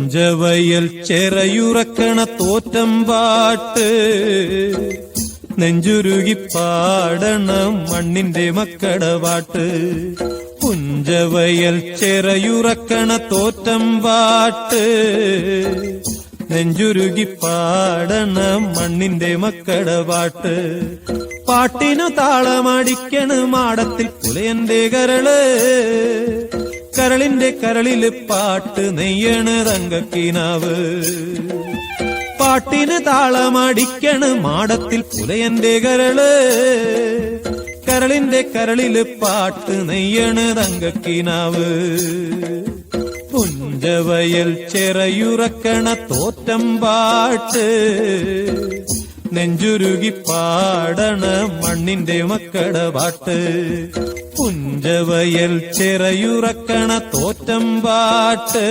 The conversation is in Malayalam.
പുഞ്ചവയൽ ചെറയുറക്കണ തോറ്റം പാട്ട് നെഞ്ചുരുകി പാടണം മണ്ണിന്റെ മക്കട പാട്ട്. പുഞ്ചവയൽ ചെറയുറക്കണ തോറ്റം പാട്ട് നെഞ്ചുരുകി പാടണം മണ്ണിന്റെ മക്കട പാട്ട്. പാട്ടിനു താളമടിക്കണ് മാടത്തിൽ പുലയന്റെ കരള്, കരളിന്റെ കരളില് പാട്ട് നെയ്യണ് തങ്കക്കിനാവ്. പാട്ടിന് താളമടിക്കണ് മാടത്തിൽ പുലയന്റെ കരള്, കരളിന്റെ കരളില് പാട്ട് നെയ്യണ് തങ്കക്കിനാവ്. പുഞ്ചവയൽ ചെറയുറക്കണ തോറ്റം പാട്ട് നെഞ്ചുരുകി പാടണ മണ്ണിന്റെ മക്കട പാട്ട്. പുഞ്ചവയൽ ചെറയുറക്കണ തോറ്റം പാട്ട്.